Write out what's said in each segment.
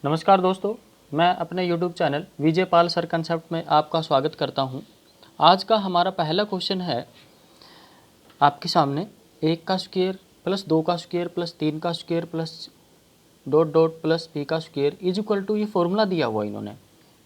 नमस्कार दोस्तों, मैं अपने YouTube channel Vijay Pal sir concept में आपका स्वागत करता हूं। आज का हमारा पहला क्वेश्चन है आपके सामने 1 का स्क्वायर प्लस 2 का स्क्वायर प्लस 3 का square plus dot dot plus p का स्क्वायर इज इक्वल टू ये फॉर्मूला दिया हुआ इन्होंने।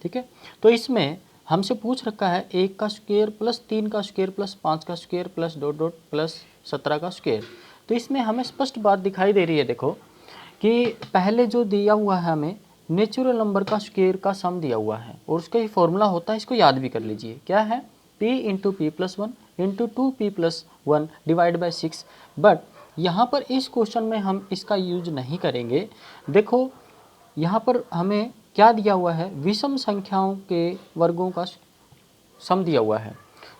ठीक है, तो इसमें हमसे पूछ रखा है 1 का स्क्वायर प्लस 3 का स्क्वायर प्लस 5 का square plus dot dot plus 17 का स्क्वायर। तो इसमें हमें स्पष्ट बात दिखाई दे रही है, देखो कि पहले जो दिया हुआ है हमें नेचुरल नंबर का स्क्वायर का सम दिया हुआ है और उसका ही फॉर्मूला होता है, इसको याद भी कर लीजिए। क्या है? p into P plus one into two P plus one divide by 6। But यहाँ पर इस क्वेश्चन में हम इसका यूज नहीं करेंगे। देखो यहाँ पर हमें क्या दिया हुआ है, विषम संख्याओं के वर्गों का सम दिया हुआ है।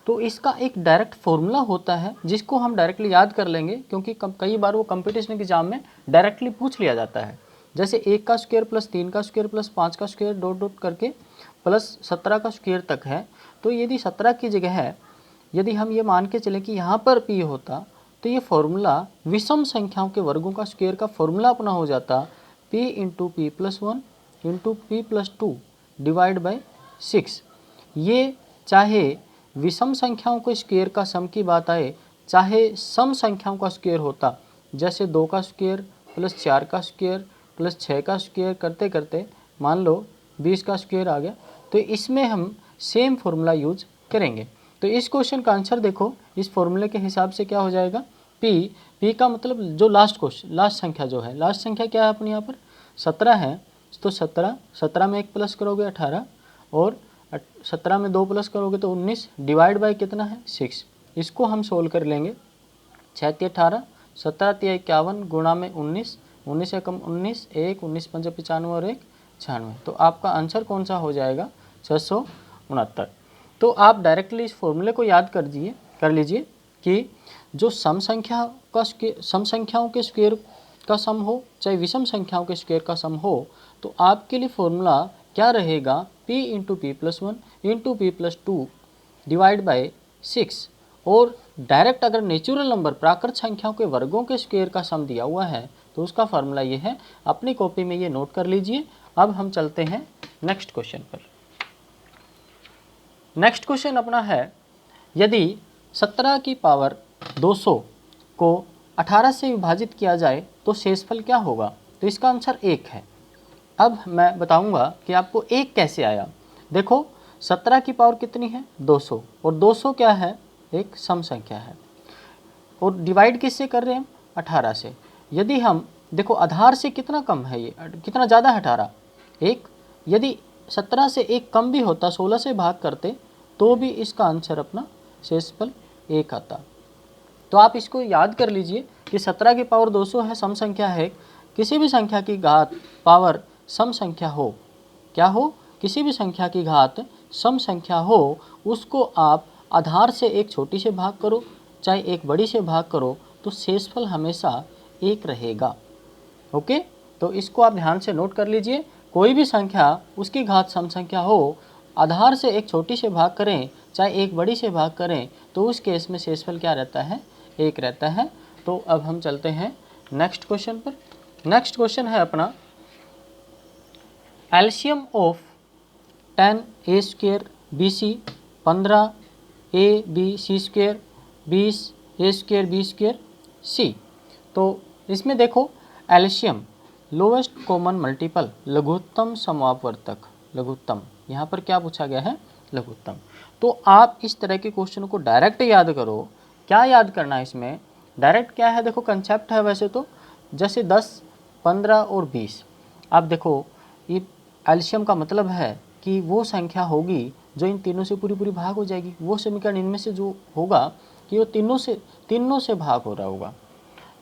तो इसका एक डायरेक्ट फॉर्मूला होता है जिसको हम डायरेक्टली याद कर लेंगे, क्योंकि कई बार वो कंपटीशन एग्जाम में डायरेक्टली पूछ लिया जाता है। जैसे 1 का स्क्वायर प्लस 3 का स्क्वायर प्लस 5 का स्क्वायर डॉट डॉट करके प्लस 17 का स्क्वायर तक है। तो यदि 17 की जगह है, यदि हम ये मान के चलें कि यहाँ पर p होता, तो ये फॉर्मूला विषम संख्याओं के वर्गों का स्क्वायर का फॉर्मूला अपना हो जाता p into P plus one into P plus two divide by 6। ये चाहे विषम संख्याओं के स्क्वायर का सम की बात आए, चाहे सम संख्याओं का स्क्वायर होता, जैसे 2 का स्क्वायर प्लस 4 का स्क्वायर प्लस 6 का स्क्वायर करते करते मान लो 20 का स्क्वायर आ गया, तो इसमें हम सेम फॉर्मूला यूज करेंगे। तो इस क्वेश्चन का आंसर देखो, इस फॉर्मूले के हिसाब से क्या हो जाएगा, p का मतलब जो लास्ट संख्या जो है, लास्ट संख्या क्या है अपनी यहाँ पर 17 है, तो 17 में 1 प्लस करोगे 18 और 17 में 2 प्लस करोगे तो 19 डिवाइड बाय कितना है 6। इसको हम सोल्व कर लेंगे। 6 × 18 17 × 51 गुणा में 19, 19 से कम 19, 1 19 5 95 और 1 96। तो आपका आंसर कौन सा हो जाएगा 669। तो आप डायरेक्टली इस फॉर्मूले को याद कर लीजिए कि जो सम संख्याओं के स्क्वायर का सम हो, चाहे विषम संख्याओं के स्क्वायर का सम हो, तो आपके लिए फॉर्मूला क्या रहेगा, p into P plus one into P plus two divide by 6। और डायरेक्ट अगर नेचुरल नंबर प्राकृत संख्याओं के वर्गों के स्क्वायर का सम दिया हुआ है तो उसका फार्मूला ये है। अपनी कॉपी में ये नोट कर लीजिए। अब हम चलते हैं नेक्स्ट क्वेश्चन पर। नेक्स्ट क्वेश्चन अपना है, यदि 17 की पावर 200 को 18 से विभाजित किया जाए तो शेषफल क्या होगा। तो इसका आंसर 1 है। अब मैं बताऊंगा कि आपको 1 कैसे आया। देखो 17 की पावर कितनी है 200, और 200 क्या है, एक सम संख्या है, और डिवाइड किससे कर रहे हैं हम 18 से। यदि हम देखो आधार से कितना कम है, ये कितना ज़्यादा है 18, 1। यदि 17 से 1 कम भी होता, 16 से भाग करते, तो भी इसका आंसर अपना शेषफल 1 आता। तो आप इसको याद कर लीजिए कि 17 की पावर 200 है, सम संख्या है। किसी भी संख्या की घात पावर सम संख्या हो, क्या हो, किसी भी संख्या की घात सम संख्या हो, उसको आप आधार से एक छोटी से भाग करो चाहे एक बड़ी से भाग करो, तो शेषफल हमेशा 1 रहेगा। ओके, तो इसको आप ध्यान से नोट कर लीजिए। कोई भी संख्या उसकी घात सम संख्या हो, आधार से एक छोटी से भाग करें चाहे एक बड़ी से भाग करें, तो उस केस में शेषफल क्या रहता है, 1 रहता है। तो अब हम चलते हैं नेक्स्ट क्वेश्चन पर। नेक्स्ट क्वेश्चन है अपना, LCM of 10 A square B C 15 A B C square 20 A square B square C. तो इसमें देखो एलसीएम लोवेस्ट कॉमन मल्टीपल, लघुत्तम समापवर्तक, लघुत्तम, यहाँ पर क्या पूछा गया है, लघुत्तम। तो आप इस तरह के क्वेश्चन को डायरेक्ट याद करो। क्या याद करना है इसमें, डायरेक्ट क्या है, देखो कंसेप्ट है वैसे तो, जैसे 10 15 और 20। आप देखो ये एलसीएम का मतलब है कि वो संख्या होगी जो इन तीनों से पूरी भाग हो जाएगी। वो समीकरण इनमें से जो होगा कि वो तीनों से भाग हो रहा होगा।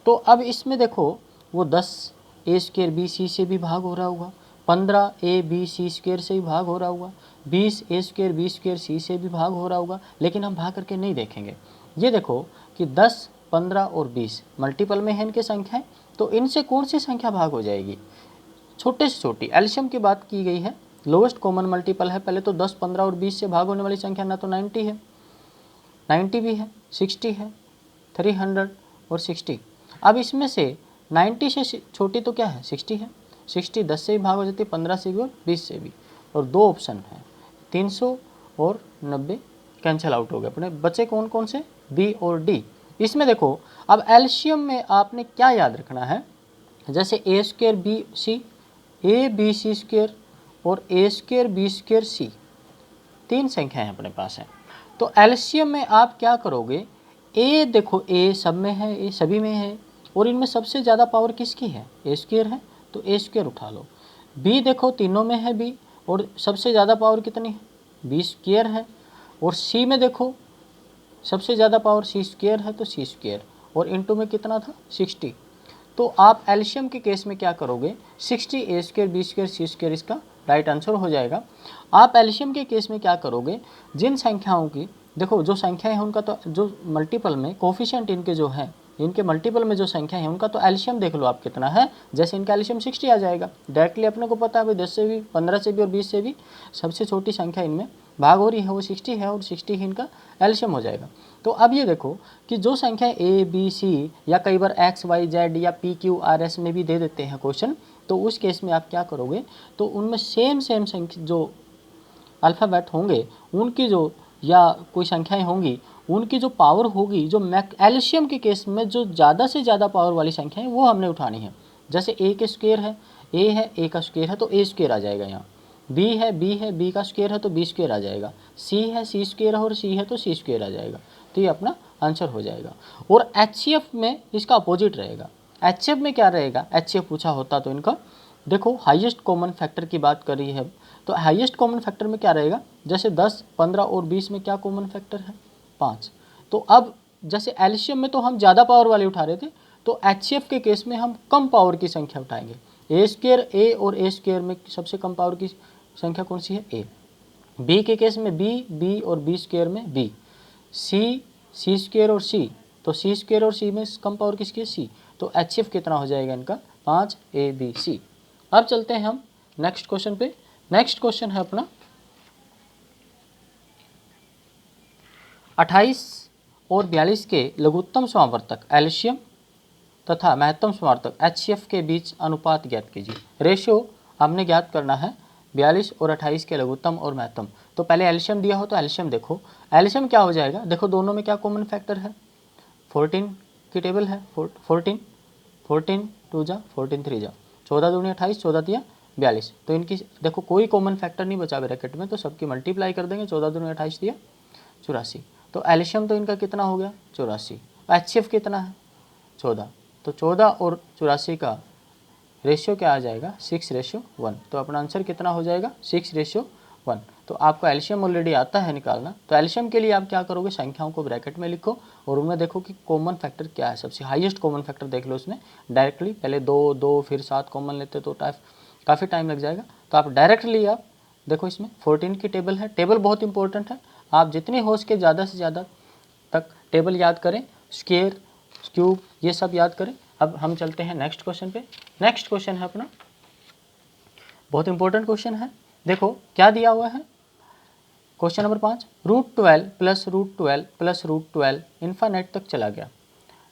तो अब इसमें देखो वो 10 ए स्क्वायर बी सी से भी भाग हो रहा होगा, 15 ए बी सी स्क्वायर से भी भाग हो रहा होगा, 20 ए स्क्वायर बी स्क्वायर सी से भी भाग हो रहा होगा, लेकिन हम भाग करके नहीं देखेंगे। ये देखो कि 10 15 और 20 मल्टीपल में है इनके संख्याएं, तो इनसे कौन सी संख्या भाग हो जाएगी, छोटे से छोटी। एलसीएम की बात की गई है, लोवेस्ट कॉमन मल्टीपल है। पहले तो 10 15 और 20 से भाग होने वाली संख्या ना तो 90 है, 90 भी है, 60 है, 300 और 60। अब इसमें से 90 से छोटी तो क्या है 60 है, 60 10 से भी भाग हो जाती है, 15 से भी और 20 से भी। और 2 ऑप्शन है, 300 और 90 कैंसिल आउट हो गए अपने, बचे कौन कौन से, बी और डी। इसमें देखो अब एलसीएम में आपने क्या याद रखना है, जैसे A square B C, A B C square और A square B square C, 3 संख्याएं अपने पास हैं। तो एलसीएम में आप क्या करोगे, ए देखो ए सब में है, ए सभी में है, और इनमें सबसे ज़्यादा पावर किसकी है, ए स्क्र है, तो ए स्क्र उठा लो। बी देखो तीनों में है बी, और सबसे ज़्यादा पावर कितनी है, बी स्क्र है। और सी में देखो सबसे ज़्यादा पावर सी स्क्र है, तो सी स्क्र, और इनटू में कितना था 60। तो आप एलसीएम के केस में क्या करोगे, 60 ए स्क्र बी स्क्र सी स्क्र इसका राइट आंसर हो जाएगा। आप एलसीएम के केस में क्या करोगे, जिन संख्याओं की देखो जो संख्याएं हैं उनका तो जो मल्टीपल में कोफिशिएंट इनके जो है, इनके मल्टीपल में जो संख्या है उनका तो एलसीएम देख लो आप कितना है, जैसे इनका एलसीएम 60 आ जाएगा डायरेक्टली, अपने को पता है भाई 10 से भी 15 से भी और 20 से भी सबसे छोटी संख्या इनमें भाग हो रही है वो 60 है, और 60 ही इनका एलसीएम हो जाएगा। तो अब ये देखो कि जो संख्या ए बी सी या कई बार एक्स वाई जेड या पी क्यू आर एस में भी दे देते हैं क्वेश्चन, तो उस केस में आप क्या करोगे, तो उनमें सेम संख्या जो अल्फ़ाबेट होंगे उनकी जो या कोई संख्याएं होंगी उनकी जो पावर होगी, जो एलसीएम के केस में जो ज़्यादा से ज़्यादा पावर वाली संख्या है वो हमने उठानी है। जैसे ए के स्क्वायर है, ए है ए का स्क्वायर है तो ए स्क्वायर आ जाएगा यहाँ, बी है बी का स्क्वायर है तो बी स्क्वायर आ जाएगा, सी है सी स्क्वायर है और सी है तो सी स्क्वायर आ जाएगा, तो ये अपना आंसर हो जाएगा। और एचसीएफ में इसका अपोजिट रहेगा। एचसीएफ में क्या रहेगा, एचसीएफ पूछा होता तो इनका देखो हाईएस्ट कॉमन फैक्टर की बात कर रही है, तो हाईएस्ट कॉमन फैक्टर में क्या रहेगा, जैसे 10 15 और 20 में क्या कॉमन फैक्टर है 5। तो अब जैसे एलसीएम में तो हम ज़्यादा पावर वाले उठा रहे थे, तो एचसीएफ के केस में हम कम पावर की संख्या उठाएंगे। ए स्क्वायर ए और ए स्क्वायर में सबसे कम पावर की संख्या कौन सी है, ए। बी के केस में बी और बी स्क्वायर में बी, सी स्क्वायर और सी, तो सी स्क्वायर और सी में कम पावर किसकी है, सी। तो एचसीएफ कितना हो जाएगा इनका 5 ए बी सी। अब चलते हैं हम नेक्स्ट क्वेश्चन पे। नेक्स्ट क्वेश्चन है अपना 28 और 42 के लघुत्तम समावर्तक एलसीएम तथा महत्तम समावर्तक एचसीएफ के बीच अनुपात ज्ञात कीजिए। रेशियो हमने ज्ञात करना है 42 और 28 के लघुत्तम और महत्तम। तो पहले एलसीएम दिया हो तो एलसीएम देखो, एलसीएम क्या हो जाएगा, देखो दोनों में क्या कॉमन फैक्टर है, 14 की टेबल है, 14 2 जा 14 3 जा 14 दूनी 28 14 दिया 42, तो इनकी देखो कोई कॉमन फैक्टर नहीं बचा ब्रैकेट में, तो सबकी मल्टीप्लाई कर देंगे, 14 दूनी 28 दिया 84, तो एलसीएम तो इनका कितना हो गया 84। एचसीएफ कितना है 14, तो 14 और 84 का रेशियो क्या आ जाएगा 6:1, तो अपना आंसर कितना हो जाएगा 6:1। तो आपको एलसीएम ऑलरेडी आता है निकालना, तो एलसीएम के लिए आप क्या करोगे, संख्याओं को ब्रैकेट में लिखो और उनमें देखो कि कॉमन फैक्टर क्या है, सबसे हाईएस्ट कॉमन फैक्टर देख लो उसमें डायरेक्टली, पहले 2 फिर 7 कॉमन लेते तो काफ़ी टाइम लग जाएगा, तो आप डायरेक्टली आप देखो इसमें 14 की टेबल है, टेबल बहुत इंपॉर्टेंट है, आप जितनी हो सके ज़्यादा से ज़्यादा तक टेबल याद करें, स्क्वायर क्यूब ये सब याद करें। अब हम चलते हैं नेक्स्ट क्वेश्चन पे। नेक्स्ट क्वेश्चन है अपना बहुत इंपॉर्टेंट क्वेश्चन है, देखो क्या दिया हुआ है, क्वेश्चन नंबर 5, √12 प्लस √12 प्लस √12 इन्फानेट तक चला गया,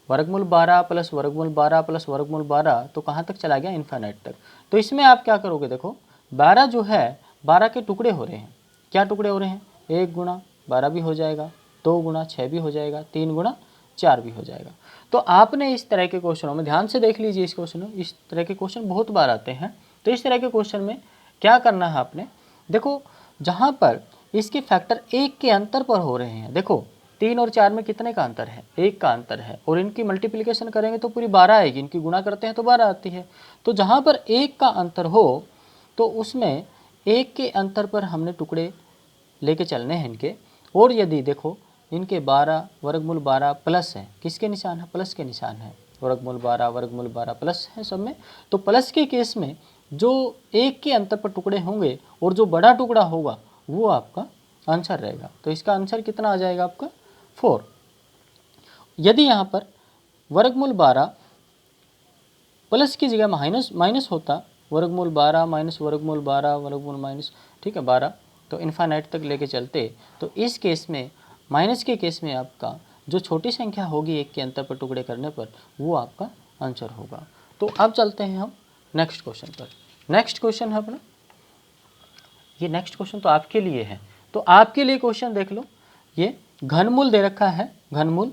वर्गमूल 12 प्लस वर्गमूल 12 प्लस वर्गमूल 12, तो कहाँ तक चला गया, इन्फानेट तक। तो इसमें आप क्या करोगे, देखो 12 जो है 12 के टुकड़े हो रहे हैं, क्या टुकड़े हो रहे हैं, 1 गुणा 12 भी हो जाएगा, 2 गुणा 6 भी हो जाएगा, 3 गुणा 4 भी हो जाएगा। तो आपने इस तरह के क्वेश्चनों में ध्यान से देख लीजिए, इस क्वेश्चन में इस तरह के क्वेश्चन बहुत बार आते हैं, तो इस तरह के क्वेश्चन में क्या करना है आपने, देखो जहाँ पर इसके फैक्टर 1 के अंतर पर हो रहे हैं, देखो 3 और 4 में कितने का अंतर है, 1 का अंतर है, और इनकी मल्टीप्लिकेशन करेंगे तो पूरी 12 आएगी, इनकी गुणा करते हैं तो 12 आती है। तो जहाँ पर 1 का अंतर हो तो उसमें 1 के अंतर पर हमने टुकड़े लेके चलने हैं इनके, और यदि देखो इनके 12 वर्गमूल 12 प्लस है, किसके निशान है, प्लस के निशान है, वर्गमूल 12 प्लस है सब में, तो प्लस के केस में जो 1 के अंतर पर टुकड़े होंगे और जो बड़ा टुकड़ा होगा वो आपका आंसर रहेगा। तो इसका आंसर कितना आ जाएगा आपका 4। यदि यहाँ पर वर्गमूल 12 प्लस की जगह माइनस होता, वर्गमूल 12 माइनस वर्गमूल 12 वर्गमूल माइनस, ठीक है 12, तो इन्फानाइट तक लेके चलते, तो इस केस में माइनस के केस में आपका जो छोटी संख्या होगी 1 के अंतर पर टुकड़े करने पर वो आपका आंसर होगा। तो अब चलते हैं हम नेक्स्ट क्वेश्चन पर। नेक्स्ट क्वेश्चन है अपना, ये नेक्स्ट क्वेश्चन तो आपके लिए है, तो आपके लिए क्वेश्चन देख लो। ये घनमूल दे रखा है, घनमूल,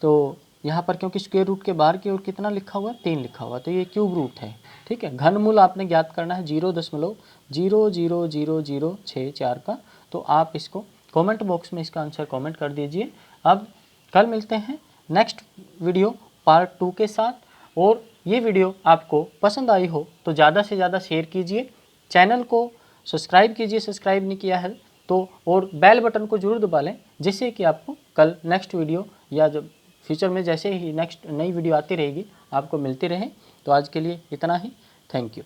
तो यहाँ पर क्योंकि स्क्वायर रूट के बाहर की ओर कितना लिखा हुआ है, 3 लिखा हुआ है, तो ये क्यूब रूट है। ठीक है, घनमूल आपने ज्ञात करना है 0.0000064 का। तो आप इसको कमेंट बॉक्स में इसका आंसर कमेंट कर दीजिए। अब कल मिलते हैं नेक्स्ट वीडियो पार्ट 2 के साथ। और ये वीडियो आपको पसंद आई हो तो ज़्यादा से ज़्यादा शेयर कीजिए, चैनल को सब्सक्राइब कीजिए, सब्सक्राइब नहीं किया है तो, और बेल बटन को जरूर दबा लें, जिससे कि आपको कल नेक्स्ट वीडियो या जब फ्यूचर में जैसे ही नेक्स्ट नई वीडियो आती रहेगी आपको मिलती रहे। तो आज के लिए इतना ही, थैंक यू।